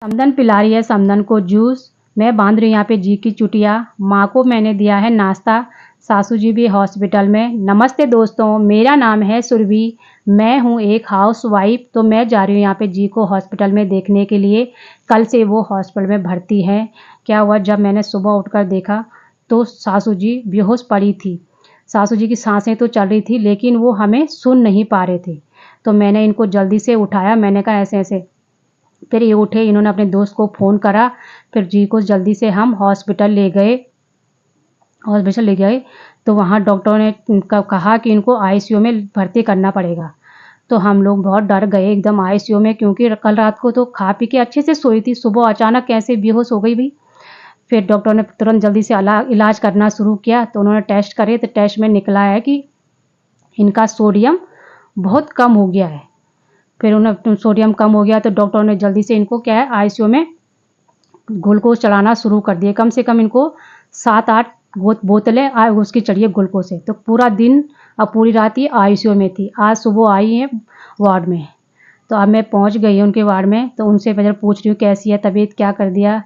समदन पिला रही है समदन को जूस। मैं बांध रही हूँ यहाँ पे जी की चुटिया। माँ को मैंने दिया है नाश्ता। सासू जी भी हॉस्पिटल में। नमस्ते दोस्तों, मेरा नाम है सुरभि। मैं हूँ एक हाउस वाइफ। तो मैं जा रही हूँ यहाँ पे जी को हॉस्पिटल में देखने के लिए। कल से वो हॉस्पिटल में भर्ती है। क्या हुआ, जब मैंने सुबह उठकर देखा तो सासू जी बेहोश पड़ी थी। सासू जी की सांसें तो चल रही थी लेकिन वो हमें सुन नहीं पा रहे थे। तो मैंने इनको जल्दी से उठाया। मैंने कहा ऐसे ऐसे। फिर ये उठे, इन्होंने अपने दोस्त को फ़ोन करा। फिर जी को जल्दी से हम हॉस्पिटल ले गए। तो वहाँ डॉक्टरों ने कहा कि इनको आईसीयू में भर्ती करना पड़ेगा। तो हम लोग बहुत डर गए एकदम आईसीयू में, क्योंकि कल रात को तो खा पी के अच्छे से सोई थी, सुबह अचानक कैसे बेहोश हो गई भाई। फिर डॉक्टर ने तुरंत जल्दी से इलाज करना शुरू किया। तो उन्होंने टेस्ट करे तो टेस्ट में निकला है कि इनका सोडियम बहुत कम हो गया है। फिर उन्हें सोडियम कम हो गया तो डॉक्टर ने जल्दी से इनको क्या है आईसीयू में ग्लूकोज चढ़ाना शुरू कर दिए। कम से कम इनको 7-8 बोतलें उसकी चढ़ी है ग्लूकोज से। तो पूरा दिन और पूरी रात ये आईसीयू में थी। आज सुबह आई हैं वार्ड में। तो अब मैं पहुंच गई हूँ उनके वार्ड में। तो उनसे मैं पूछ रही हूँ कैसी है तबीयत, क्या कर दिया।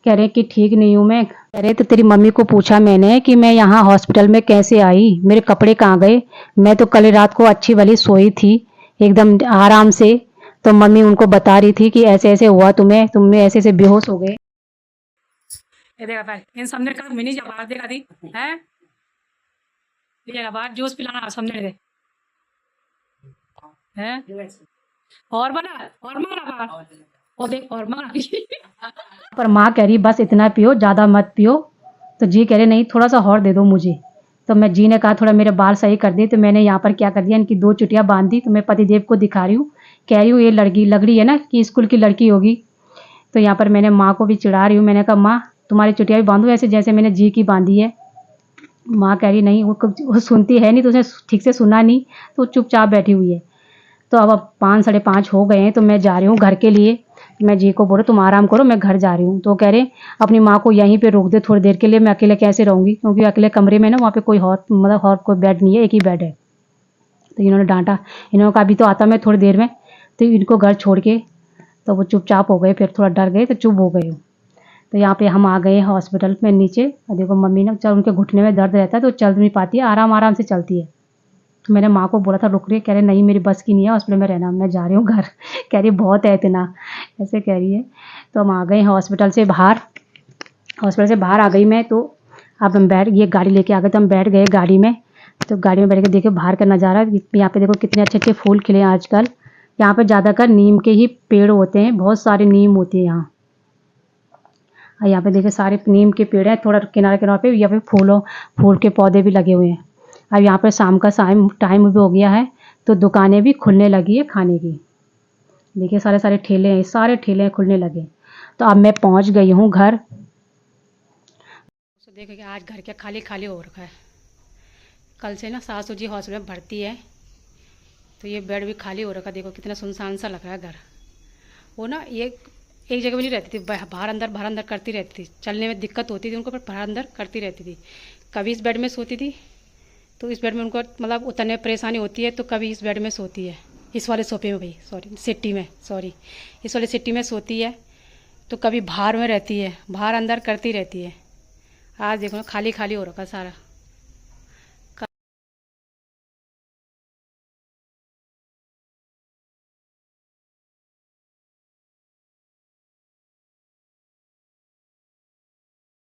कह रहे कि ठीक नहीं हूँ मैं। कह रहे तो तेरी मम्मी को पूछा मैंने कि मैं यहाँ हॉस्पिटल में कैसे आई, मेरे कपड़े कहाँ गए। मैं तो कल रात को अच्छी वाली सोई थी एकदम आराम से। तो मम्मी उनको बता रही थी कि ऐसे ऐसे हुआ तुम ऐसे ऐसे बेहोश हो गए। ये देखा भाई, इन समझने का मिनी जवाब देखा थी हैं। ये बाहर जूस पिलाना समझने दे हैं। और बना और मांगना बाहर और देख और मांगना। पर माँ कह रही बस इतना पियो, ज़्यादा मत पियो। तो जी कह रहे नहीं थोड़ा सा और दे दो मुझे। तो मैं जी ने कहा थोड़ा मेरे बाल सही कर दिए। तो मैंने यहाँ पर क्या कर दिया, इनकी 2 चुटियाँ बांध दी। तो मैं पतिदेव को दिखा रही हूँ, कह रही हूँ ये लड़की लग रही है ना कि स्कूल की लड़की होगी। तो यहाँ पर मैंने माँ को भी चिढ़ा रही हूँ। मैंने कहा माँ तुम्हारी चुटिया भी बांधू ऐसे जैसे मैंने जी की बांधी है। माँ कह रही नहीं, वो सुनती है नहीं, तो उसने ठीक से सुना नहीं, तो चुपचाप बैठी हुई है। तो अब 5 साढ़े 5 हो गए हैं। तो मैं जा रही हूँ घर के लिए। मैं जी को बोला तुम आराम करो, मैं घर जा रही हूँ। तो कह रहे अपनी माँ को यहीं पे रोक दे थोड़ी देर के लिए, मैं अकेले कैसे रहूँगी, क्योंकि अकेले कमरे में ना वहाँ पे कोई और कोई बेड नहीं है, एक ही बेड है। तो इन्होंने डांटा। इन्होंने कहा अभी तो आता मैं थोड़ी देर में। तो इनको घर छोड़ के तो वो चुपचाप हो गए। फिर थोड़ा डर गए तो चुप हो गए। तो यहाँ पे हम आ गए हॉस्पिटल में नीचे। और देखो मम्मी ने, चल उनके घुटने में दर्द रहता है तो चल नहीं पाती है, आराम आराम से चलती है। तो मैंने माँ को बोला था रुक रही, कह रहे नहीं मेरी बस की नहीं है हॉस्पिटल में रहना, मैं जा रही हूँ घर। कह रही बहुत है इतना, ऐसे कह रही है। तो हम आ गए हॉस्पिटल से बाहर आ गई मैं। तो अब हम ये गाड़ी लेके आ गए। तो हम बैठ गए गाड़ी में। तो गाड़ी में बैठ के देखो बाहर का नज़ारा। यहाँ पे देखो कितने अच्छे अच्छे फूल खिले हैं आजकल। यहाँ पे ज़्यादातर नीम के ही पेड़ होते हैं, बहुत सारे नीम होती है यहाँ। और यहाँ पे देखिए सारे नीम के पेड़ हैं, थोड़ा किनारे किनारे पे यहाँ पे फूल के पौधे भी लगे हुए हैं। अब यहाँ पर शाम का टाइम भी हो गया है तो दुकानें भी खुलने लगी है खाने की। देखिए सारे सारे ठेले हैं, सारे ठेले खुलने लगे। तो अब मैं पहुँच गई हूँ घर। तो देखो कि आज घर क्या खाली खाली हो रखा है। कल से ना सासू जी हॉस्पिटल में भर्ती है तो ये बेड भी खाली हो रखा है। देखो कितना सुनसान सा लग रहा है घर। वो ना ये एक जगह में नहीं रहती थी, बाहर अंदर करती रहती थी। चलने में दिक्कत होती थी उनको, पर बाहर अंदर करती रहती थी। कभी इस बेड में सोती थी तो इस बेड में उनको मतलब उतरने में परेशानी होती है, तो कभी इस बेड में सोती है, इस वाले सोफे में भाई सॉरी इस वाले सिट्टी में सोती है। तो कभी बाहर में रहती है, बाहर अंदर करती रहती है। आज देखो ना खाली खाली हो रखा सारा।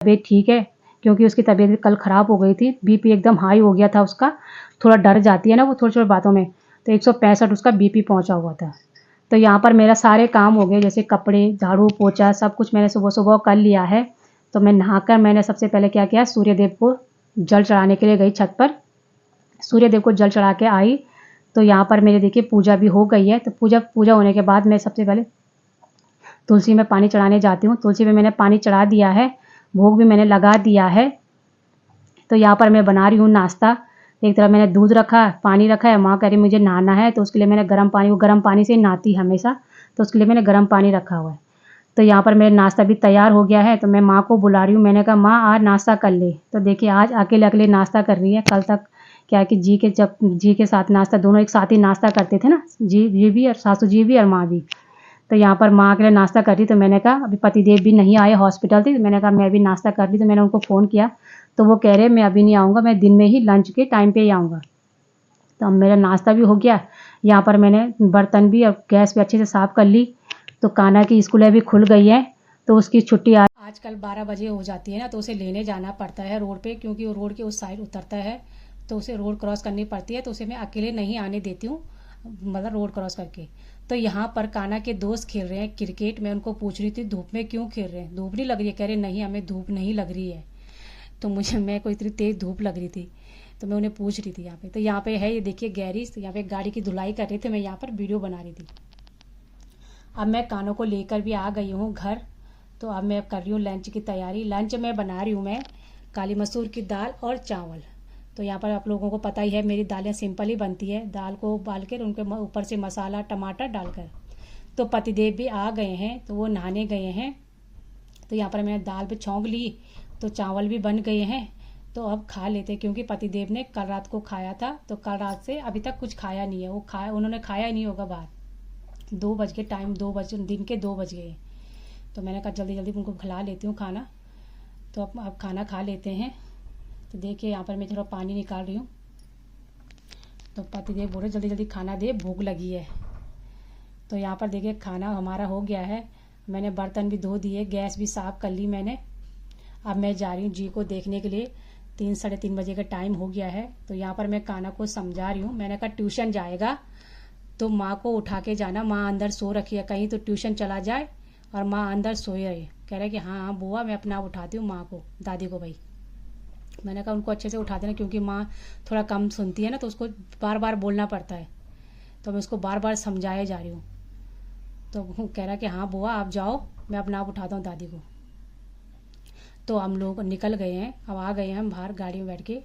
तबीयत ठीक है, क्योंकि उसकी तबीयत भी कल ख़राब हो गई थी, बीपी एकदम हाई हो गया था उसका। थोड़ा डर जाती है ना वो छोटी छोटी बातों में। तो 165 उसका बीपी पहुंचा हुआ था। तो यहाँ पर मेरा सारे काम हो गए, जैसे कपड़े झाड़ू पोछा सब कुछ मैंने सुबह सुबह कर लिया है। तो मैं नहाकर मैंने सबसे पहले क्या किया, सूर्यदेव को जल चढ़ाने के लिए गई छत पर। सूर्यदेव को जल चढ़ा के आई। तो यहाँ पर मेरे देखिए पूजा भी हो गई है। तो पूजा होने के बाद मैं सबसे पहले तुलसी में पानी चढ़ाने जाती हूँ। तुलसी में मैंने पानी चढ़ा दिया है, भोग भी मैंने लगा दिया है। तो यहाँ पर मैं बना रही हूँ नाश्ता। एक तरफ मैंने दूध रखा, पानी रखा है। माँ कह रही मुझे नहाना है, तो उसके लिए मैंने गर्म पानी से नहाती हमेशा, तो उसके लिए मैंने गर्म पानी रखा हुआ है। तो यहाँ पर मेरा नाश्ता भी तैयार हो गया है। तो मैं माँ को बुला रही हूँ, मैंने कहा माँ आज नाश्ता कर ले। तो देखिए आज अकेले अकेले नाश्ता कर रही है। कल तक क्या है कि जी के साथ नाश्ता, दोनों एक साथ ही नाश्ता करते थे ना, जी भी और सासू जी भी और माँ भी। तो यहाँ पर माँ के लिए नाश्ता कर रही, तो मैंने कहा अभी पतिदेव भी नहीं आए, हॉस्पिटल थी, तो मैंने कहा मैं भी नाश्ता कर ली, तो मैंने उनको फ़ोन किया, तो वो कह रहे मैं अभी नहीं आऊँगा, मैं दिन में ही लंच के टाइम पे ही आऊँगा। तो अब मेरा नाश्ता भी हो गया, यहाँ पर मैंने बर्तन भी और गैस भी अच्छे से साफ़ कर ली। तो कान्हा की स्कूलें भी खुल गई हैं, तो उसकी छुट्टी आजकल 12 बजे हो जाती है ना, तो उसे लेने जाना पड़ता है रोड पे, क्योंकि वो रोड के उस साइड उतरता है, तो उसे रोड क्रॉस करनी पड़ती है, तो उसे मैं अकेले नहीं आने देती हूँ, मतलब रोड क्रॉस करके। तो यहाँ पर कान्हा के दोस्त खेल रहे हैं क्रिकेट। मैं उनको पूछ रही थी धूप में क्यों खेल रहे हैं, धूप नहीं लग रही है? कह रहे नहीं हमें धूप नहीं लग रही है। तो मैं को इतनी तेज़ धूप लग रही थी, तो मैं उन्हें पूछ रही थी यहाँ पे। तो यहाँ पे है ये देखिए गैरेज, तो यहाँ पे गाड़ी की धुलाई कर रही थी, मैं यहाँ पर वीडियो बना रही थी। अब मैं कानों को लेकर भी आ गई हूँ घर। तो अब मैं कर रही हूँ लंच की तैयारी। लंच में बना रही हूँ मैं काली मसूर की दाल और चावल। तो यहाँ पर आप लोगों को पता ही है मेरी दालें सिंपल ही बनती है, दाल को उबाल कर उनके ऊपर से मसाला टमाटर डालकर। तो पतिदेव भी आ गए हैं, तो वो नहाने गए हैं। तो यहाँ पर मैंने दाल भी छौंक ली, तो चावल भी बन गए हैं। तो अब खा लेते, क्योंकि पतिदेव ने कल रात को खाया था, तो कल रात से अभी तक कुछ खाया नहीं है। उन्होंने खाया ही नहीं होगा बाहर। 2 बज के टाइम, 2 बज दिन के 2 बज गए। तो मैंने कहा जल्दी जल्दी उनको खिला लेती हूँ खाना। तो अब खाना खा लेते हैं। तो देखिए यहाँ पर मैं थोड़ा पानी निकाल रही हूँ। तो पतिदेव बोल रहे जल्दी जल्दी खाना दे, भूख लगी है। तो यहाँ पर देखिए खाना हमारा हो गया है। मैंने बर्तन भी धो दिए, गैस भी साफ़ कर ली मैंने। अब मैं जा रही हूँ जी को देखने के लिए। 3 साढ़े 3 बजे का टाइम हो गया है। तो यहाँ पर मैं कान्हा को समझा रही हूँ। मैंने कहा ट्यूशन जाएगा तो माँ को उठा के जाना, माँ अंदर सो रखी है, कहीं तो ट्यूशन चला जाए और माँ अंदर सोए रहे। कह रहे कि हाँ हाँ बुआ मैं अपना उठाती हूँ माँ को, दादी को भाई। मैंने कहा उनको अच्छे से उठा देना, क्योंकि माँ थोड़ा कम सुनती है ना, तो उसको बार बार बोलना पड़ता है। तो मैं उसको बार बार समझाए जा रही हूँ। तो कह रहा कि हाँ बुआ आप जाओ, मैं अपना आप उठाता हूँ दादी को। तो हम लोग निकल गए हैं, अब आ गए हैं हम बाहर गाड़ी में बैठ के।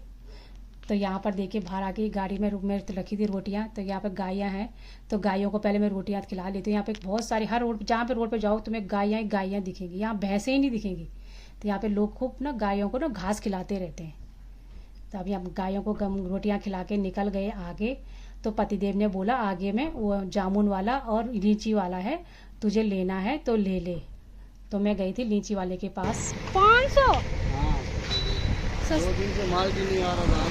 तो यहाँ पर देखिए बाहर आके गाड़ी में रखी थी रोटियाँ। तो यहाँ पर गायें हैं, तो गायों को पहले मैं रोटियाँ खिला लेती हूँ। यहाँ पे बहुत सारी, हर रोड जहाँ पे रोड पे जाओ तुम्हें गायें दिखेंगी, यहाँ भैंसें ही नहीं दिखेंगी। तो यहाँ पे लोग खूब ना गायों को ना घास खिलाते रहते हैं। तो अभी हम गायों को रोटियाँ खिला के निकल गए आगे। तो पतिदेव ने बोला आगे में वो जामुन वाला और लीची वाला है, तुझे लेना है तो ले ले। तो मैं गई थी लीची वाले के पास। 500 2 दिन से माल भी नहीं आ रहा था।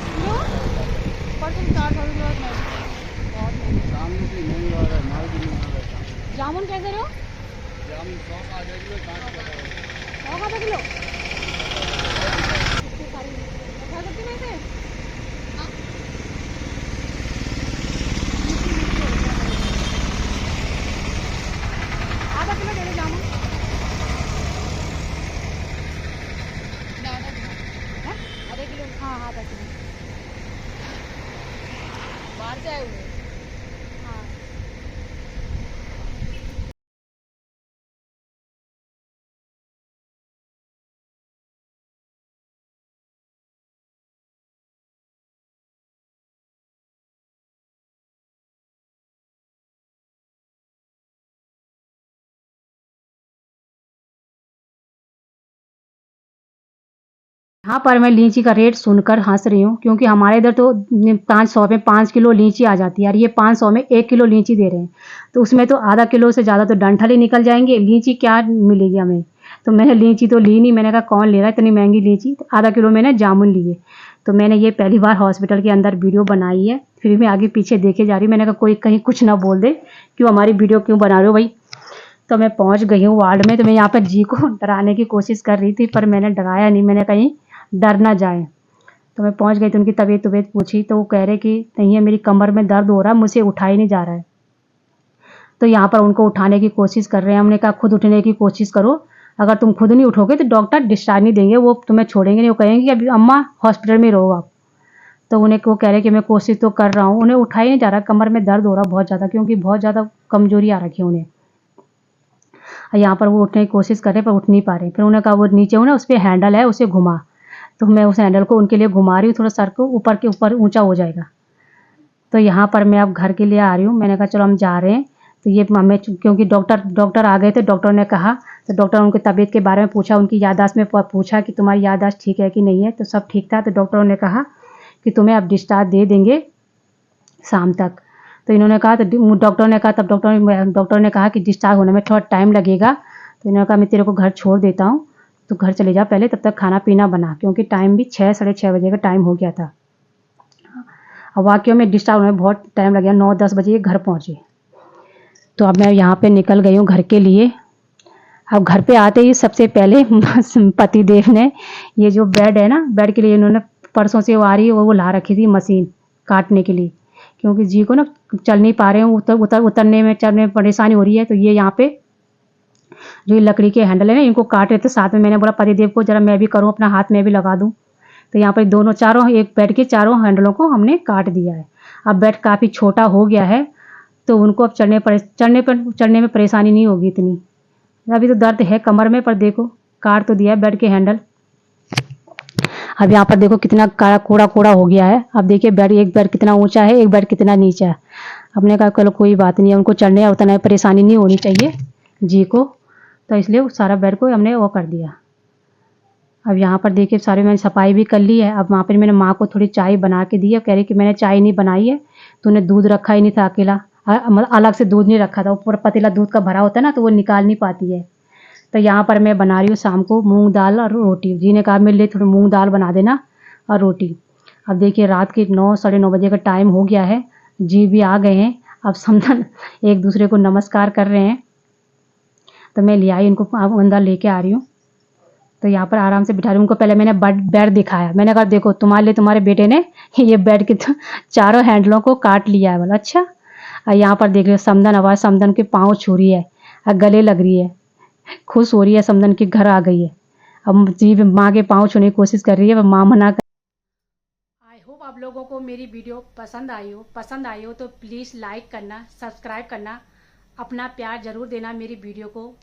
सामने से नहीं आ रहा है, माल भी नहीं आ रहा था। जामुन कैसे रहो? जामुन 100 का आधा किलो, 60 का 100 का आधा किलो। खा सकती मैं इसे? आधा किलो दे दो जामुन। आधा किलो? हाँ आधा किलो। बाहर से आए हुए? हाँ। यहाँ पर मैं लीची का रेट सुनकर हंस रही हूँ, क्योंकि हमारे इधर तो 500 में 5 किलो लीची आ जाती है, और ये 500 में 1 किलो लीची दे रहे हैं। तो उसमें तो आधा किलो से ज़्यादा तो डंठल ही निकल जाएंगे, लीची क्या मिलेगी हमें। तो मैंने लीची तो ली नहीं, मैंने कहा कौन ले रहा है इतनी महंगी लीची। तो आधा किलो मैंने जामुन लिए। तो मैंने ये पहली बार हॉस्पिटल के अंदर वीडियो बनाई है, फिर मैं आगे पीछे देखे जा रही हूँ। मैंने कहा कोई कहीं कुछ ना बोल दे, क्यों हमारी वीडियो क्यों बना रहे हो भाई। तो मैं पहुँच गई हूँ वार्ड में। तो मैं यहाँ पर जी को डराने की कोशिश कर रही थी, पर मैंने डराया नहीं, मैंने कहीं डर ना जाए। तो मैं पहुंच गई, तो उनकी तबीयत पूछी, तो वो कह रहे कि नहीं है मेरी कमर में दर्द हो रहा है, मुझसे उठा ही नहीं जा रहा है। तो यहाँ पर उनको उठाने की कोशिश कर रहे हैं। हमने कहा खुद उठने की कोशिश करो, अगर तुम खुद नहीं उठोगे तो डॉक्टर डिस्चार्ज नहीं देंगे, वो तुम्हें छोड़ेंगे नहीं, वो कहेंगे कि अभी अम्मा हॉस्पिटल में रहो आप। तो वो कह रहे कि मैं कोशिश तो कर रहा हूँ, उन्हें उठा ही नहीं जा रहा, कमर में दर्द हो रहा बहुत ज़्यादा, क्योंकि बहुत ज़्यादा कमजोरी आ रखी है उन्हें। यहाँ पर वो उठने की कोशिश कर रहे पर उठ नहीं पा रहे। फिर उन्होंने कहा वो नीचे हो ना, उस पर हैंडल है, उसे घुमा। तो मैं उस हैंडल को उनके लिए घुमा रही हूँ, थोड़ा सर को ऊपर के ऊपर ऊंचा हो जाएगा। तो यहाँ पर मैं अब घर के लिए आ रही हूँ। मैंने कहा चलो हम जा रहे हैं। तो ये हमें, क्योंकि डॉक्टर आ गए थे, डॉक्टर ने कहा, तो डॉक्टर उनकी तबीयत के बारे में पूछा, उनकी याददाश्त में पूछा कि तुम्हारी याददाश्त ठीक है कि नहीं है। तो सब ठीक था। तो डॉक्टरों ने कहा कि तुम्हें अब डिस्चार्ज दे देंगे शाम तक। तो इन्होंने कहा, तो डॉक्टर ने कहा, तब डॉक्टर ने कहा कि डिस्चार्ज होने में थोड़ा टाइम लगेगा। तो इन्होंने कहा मैं तेरे को घर छोड़ देता हूँ, तो घर चले जा पहले, तब तक खाना पीना बना, क्योंकि टाइम भी 6 साढ़े 6 बजे का टाइम हो गया था। अब वाकई में डिस्चार्ज होने में बहुत टाइम लग गया, 9-10 बजे ये घर पहुँचे। तो अब मैं यहाँ पे निकल गई हूँ घर के लिए। अब घर पे आते ही सबसे पहले पति देव ने ये जो बेड है ना, बेड के लिए इन्होंने परसों से वो आ रही है, वो ला रखी थी मशीन काटने के लिए, क्योंकि जी को ना चल नहीं पा रहे हैं, उतरने में चढ़ने में परेशानी हो रही है। तो ये यहाँ पे जो ये लकड़ी के हैंडल है ना, इनको काट रहे थे। साथ में मैंने बोला पतिदेव को जरा मैं भी करूँ, अपना हाथ में भी लगा दूँ। तो यहाँ पर दोनों चारों, एक बेड के चारों हैंडलों को हमने काट दिया है। अब बेड काफ़ी छोटा हो गया है, तो उनको अब चढ़ने में परेशानी नहीं होगी इतनी। अभी तो दर्द है कमर में, पर देखो काट तो दिया है बेड के हैंडल। अब यहाँ पर देखो कितना काला कोड़ा हो गया है। अब देखिए एक बेड कितना ऊंचा है, एक बेड कितना नीचा है। हमने कहा चलो कोई बात नहीं है, उनको चढ़ने उतना परेशानी नहीं होनी चाहिए जी को, तो इसलिए वो सारा बेड को हमने वो कर दिया। अब यहाँ पर देखिए सारी मैंने सफाई भी कर ली है। अब वहाँ पर मैंने माँ को थोड़ी चाय बना के दी है। कह रही कि मैंने चाय नहीं बनाई है, तूने दूध रखा ही नहीं था अकेला, मतलब अलग से दूध नहीं रखा था, वो पूरा पतीला दूध का भरा होता है ना, तो वो निकाल नहीं पाती है। तो यहाँ पर मैं बना रही हूँ शाम को मूंग दाल और रोटी। जी ने कहा मेरे लिए थोड़ी मूंग दाल बना देना और रोटी। अब देखिए रात के 9 साढ़े 9 बजे का टाइम हो गया है, जी भी आ गए हैं। अब समझन एक दूसरे को नमस्कार कर रहे हैं। तो मैं ले आई, इनको अंदर लेके आ रही हूँ। तो यहाँ पर आराम से बिठा रही हूँ उनको। पहले मैंने बेड दिखाया, मैंने कहा देखो तुम्हारे लिए तुम्हारे बेटे ने ये बेड के चारों हैंडलों को काट लिया है। बोला अच्छा। और यहाँ पर देख रहे हो समदन, आवाज़ समदन के पाँव छू रही है और गले लग रही है, खुश हो रही है, समदन के घर आ गई है। अब जी माँ के पाँव छूने की कोशिश कर रही है, पर माँ मना कर। आई होप आप लोगों को मेरी वीडियो पसंद आई हो तो प्लीज़ लाइक करना, सब्सक्राइब करना, अपना प्यार ज़रूर देना मेरी वीडियो को।